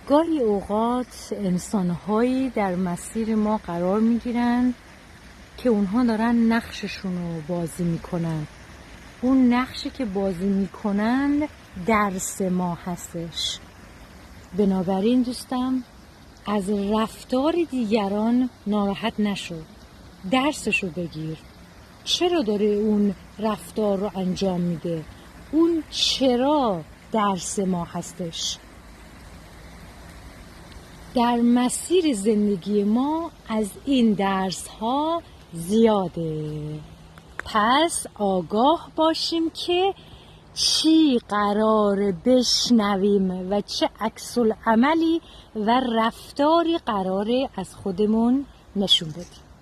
گاهی اوقات انسان‌هایی در مسیر ما قرار میگیرن که اونها دارن نقششون رو بازی میکنن. اون نقشی که بازی میکنن درس ما هستش. بنابراین دوستم از رفتار دیگران ناراحت نشو، درسشو بگیر. چرا داره اون رفتار رو انجام میده؟ اون چرا درس ما هستش؟ در مسیر زندگی ما از این درس ها زیاده. پس آگاه باشیم که چی قراره بشنویم و چه عکس‌العملی و رفتاری قراره از خودمون نشون بدیم.